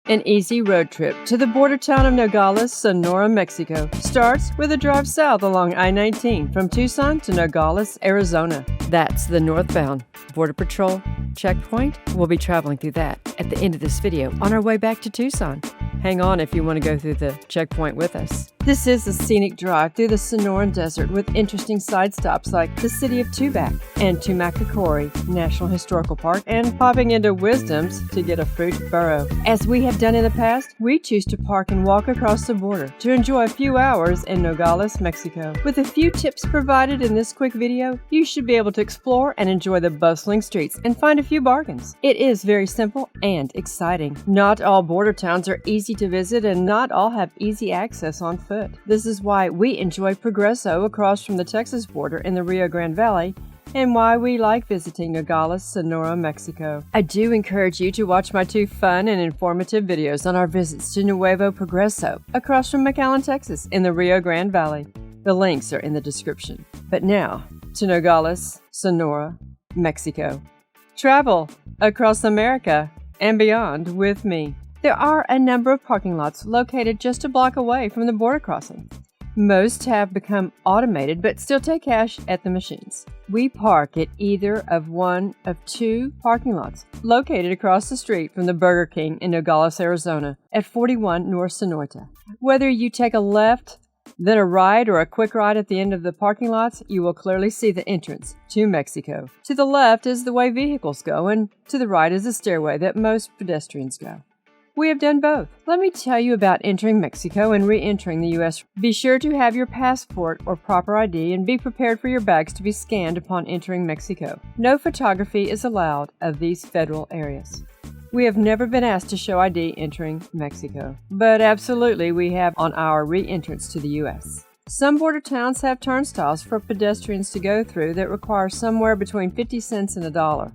An easy road trip to the border town of Nogales, Sonora, Mexico, starts with a drive south along I-19 from Tucson to Nogales, Arizona. That's the northbound Border Patrol checkpoint. We'll be traveling through that at the end of this video on our way back to Tucson. Hang on if you want to go through the checkpoint with us. This is a scenic drive through the Sonoran Desert with interesting side stops like the city of Tubac and Tumacacori National Historical Park and popping into Wisdom's to get a fruit burro. As we have done in the past, we choose to park and walk across the border to enjoy a few hours in Nogales, Mexico. With a few tips provided in this quick video, you should be able to explore and enjoy the bustling streets and find a few bargains. It is very simple and exciting. Not all border towns are easy to visit and not all have easy access on foot. This is why we enjoy Progreso across from the Texas border in the Rio Grande Valley and why we like visiting Nogales, Sonora, Mexico. I do encourage you to watch my two fun and informative videos on our visits to Nuevo Progreso across from McAllen, Texas in the Rio Grande Valley. The links are in the description. But now to Nogales, Sonora, Mexico. Travel across America and beyond with me. There are a number of parking lots located just a block away from the border crossing. Most have become automated but still take cash at the machines. We park at either of one of two parking lots located across the street from the Burger King in Nogales, Arizona at 41 North Sonorita. Whether you take a left, then a right, or a quick ride at the end of the parking lots, you will clearly see the entrance to Mexico. To the left is the way vehicles go, and to the right is the stairway that most pedestrians go. We have done both. Let me tell you about entering Mexico and re-entering the U.S. Be sure to have your passport or proper ID and be prepared for your bags to be scanned upon entering Mexico. No photography is allowed of these federal areas. We have never been asked to show ID entering Mexico, but absolutely we have on our re-entrance to the U.S. Some border towns have turnstiles for pedestrians to go through that require somewhere between 50 cents and $1.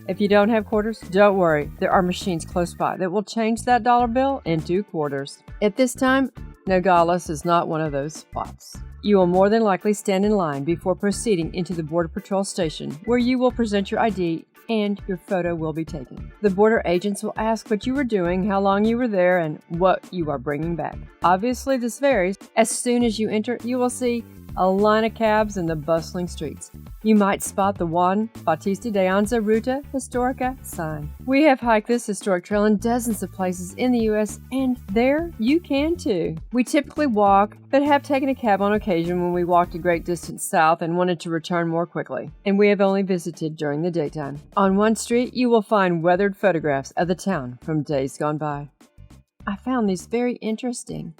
If you don't have quarters, don't worry. There are machines close by that will change that dollar bill into quarters. At this time, Nogales is not one of those spots. You will more than likely stand in line before proceeding into the Border Patrol station, where you will present your ID and your photo will be taken. The border agents will ask what you were doing, how long you were there, and what you are bringing back. Obviously, this varies. As soon as you enter, you will see a line of cabs in the bustling streets. You might spot the Juan Bautista de Anza Ruta Historica sign. We have hiked this historic trail in dozens of places in the U.S., and there you can too. We typically walk, but have taken a cab on occasion when we walked a great distance south and wanted to return more quickly, and we have only visited during the daytime. On one street, you will find weathered photographs of the town from days gone by. I found these very interesting.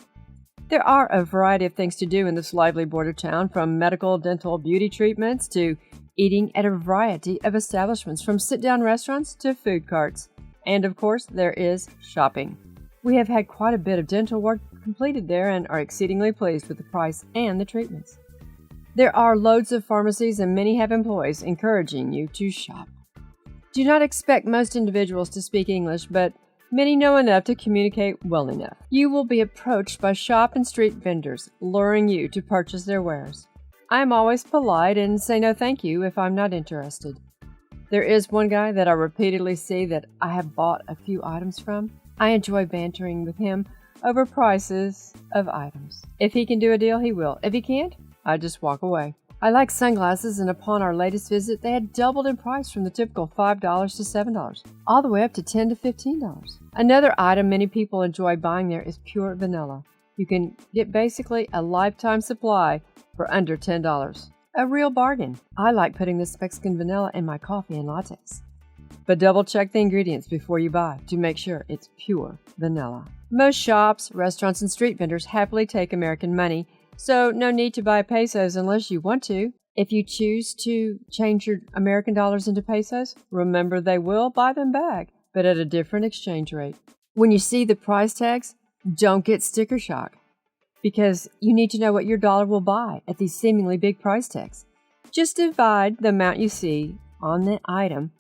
There are a variety of things to do in this lively border town, from medical, dental, beauty treatments to eating at a variety of establishments, from sit-down restaurants to food carts. And of course, there is shopping. We have had quite a bit of dental work completed there and are exceedingly pleased with the price and the treatments. There are loads of pharmacies and many have employees encouraging you to shop. Do not expect most individuals to speak English, but many know enough to communicate well enough. You will be approached by shop and street vendors, luring you to purchase their wares. I am always polite and say no thank you if I'm not interested. There is one guy that I repeatedly see that I have bought a few items from. I enjoy bantering with him over prices of items. If he can do a deal, he will. If he can't, I just walk away. I like sunglasses, and upon our latest visit, they had doubled in price from the typical $5 to $7, all the way up to $10 to $15. Another item many people enjoy buying there is pure vanilla. You can get basically a lifetime supply for under $10. A real bargain. I like putting this Mexican vanilla in my coffee and lattes. But double check the ingredients before you buy to make sure it's pure vanilla. Most shops, restaurants, and street vendors happily take American money, so no need to buy pesos unless you want to. If you choose to change your American dollars into pesos, remember they will buy them back, but at a different exchange rate. When you see the price tags, don't get sticker shock, because you need to know what your dollar will buy at these seemingly big price tags. Just divide the amount you see on the item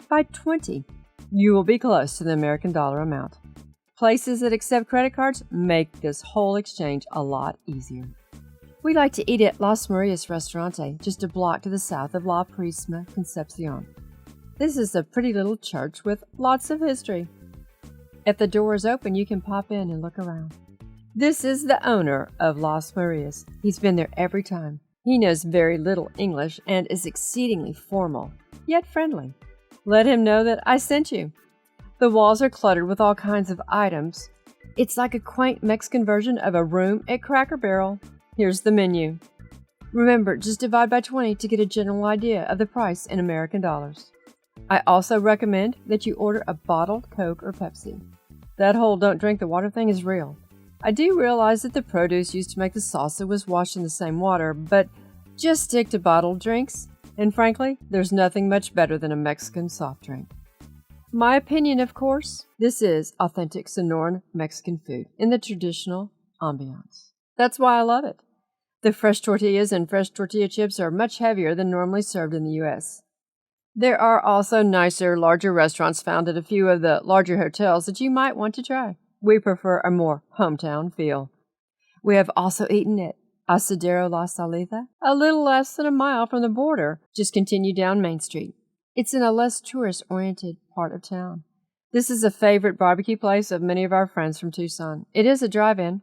by 20. You will be close to the American dollar amount. Places that accept credit cards make this whole exchange a lot easier. We like to eat at Las Marias Restaurante, just a block to the south of La Purísima Concepcion. This is a pretty little church with lots of history. If the door is open, you can pop in and look around. This is the owner of Las Marias. He's been there every time. He knows very little English and is exceedingly formal, yet friendly. Let him know that I sent you. The walls are cluttered with all kinds of items. It's like a quaint Mexican version of a room at Cracker Barrel. Here's the menu. Remember, just divide by 20 to get a general idea of the price in American dollars. I also recommend that you order a bottled Coke or Pepsi. That whole don't drink the water thing is real. I do realize that the produce used to make the salsa was washed in the same water, but just stick to bottled drinks. And frankly, there's nothing much better than a Mexican soft drink. My opinion, of course, this is authentic Sonoran Mexican food in the traditional ambiance. That's why I love it. The fresh tortillas and fresh tortilla chips are much heavier than normally served in the U.S. There are also nicer, larger restaurants found at a few of the larger hotels that you might want to try. We prefer a more hometown feel. We have also eaten at Asadero La Salida, a little less than a mile from the border. Just continue down Main Street. It's in a less tourist-oriented part of town. This is a favorite barbecue place of many of our friends from Tucson. It is a drive-in.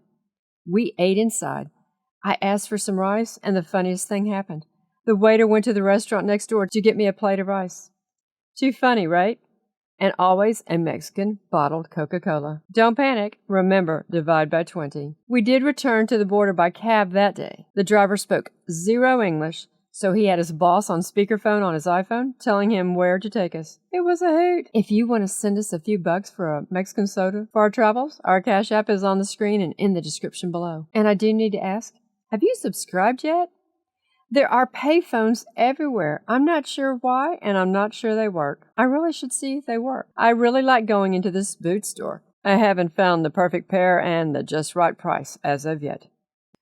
We ate inside. I asked for some rice, and the funniest thing happened. The waiter went to the restaurant next door to get me a plate of rice. Too funny, right? And always a Mexican bottled Coca-Cola. Don't panic. Remember, divide by 20. We did return to the border by cab that day. The driver spoke zero English, so he had his boss on speakerphone on his iPhone telling him where to take us. It was a hoot. If you want to send us a few bucks for a Mexican soda for our travels, our Cash App is on the screen and in the description below. And I do need to ask, have you subscribed yet? There are payphones everywhere. I'm not sure why, and I'm not sure they work. I really should see if they work. I really like going into this boot store. I haven't found the perfect pair and the just right price as of yet.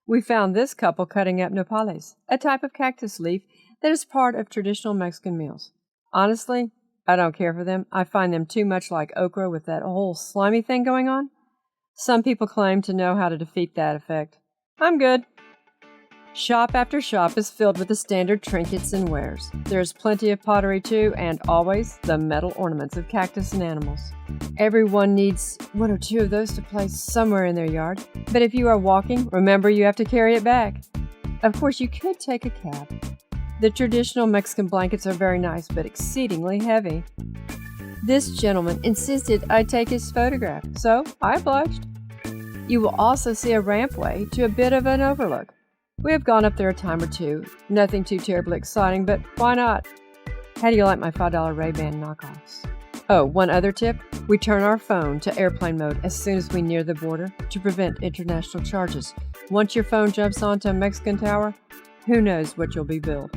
We found this couple cutting up nopales, a type of cactus leaf that is part of traditional Mexican meals. Honestly, I don't care for them. I find them too much like okra with that whole slimy thing going on. Some people claim to know how to defeat that effect. I'm good. Shop after shop is filled with the standard trinkets and wares. There's plenty of pottery too, and always the metal ornaments of cactus and animals. Everyone needs one or two of those to place somewhere in their yard. But if you are walking, remember you have to carry it back. Of course, you could take a cab. The traditional Mexican blankets are very nice, but exceedingly heavy. This gentleman insisted I take his photograph, so I obliged. You will also see a rampway to a bit of an overlook. We have gone up there a time or two. Nothing too terribly exciting, but why not? How do you like my $5 Ray-Ban knockoffs? Oh, one other tip. We turn our phone to airplane mode as soon as we near the border to prevent international charges. Once your phone jumps onto a Mexican tower, who knows what you'll be billed.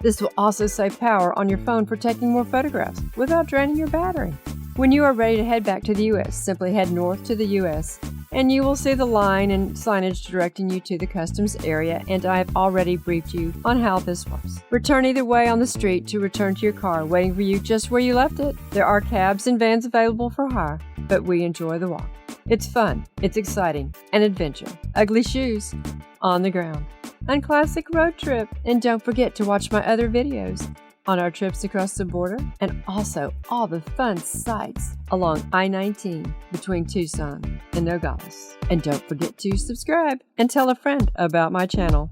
This will also save power on your phone for taking more photographs without draining your battery. When you are ready to head back to the U.S., simply head north to the U.S., and you will see the line and signage directing you to the customs area, and I have already briefed you on how this works. Return either way on the street to return to your car, waiting for you just where you left it. There are cabs and vans available for hire, but we enjoy the walk. It's fun, it's exciting, an adventure. Ugly shoes on the ground. And classic road trip. And don't forget to watch my other videos on our trips across the border, and also all the fun sights along I-19 between Tucson and Nogales. And don't forget to subscribe and tell a friend about my channel.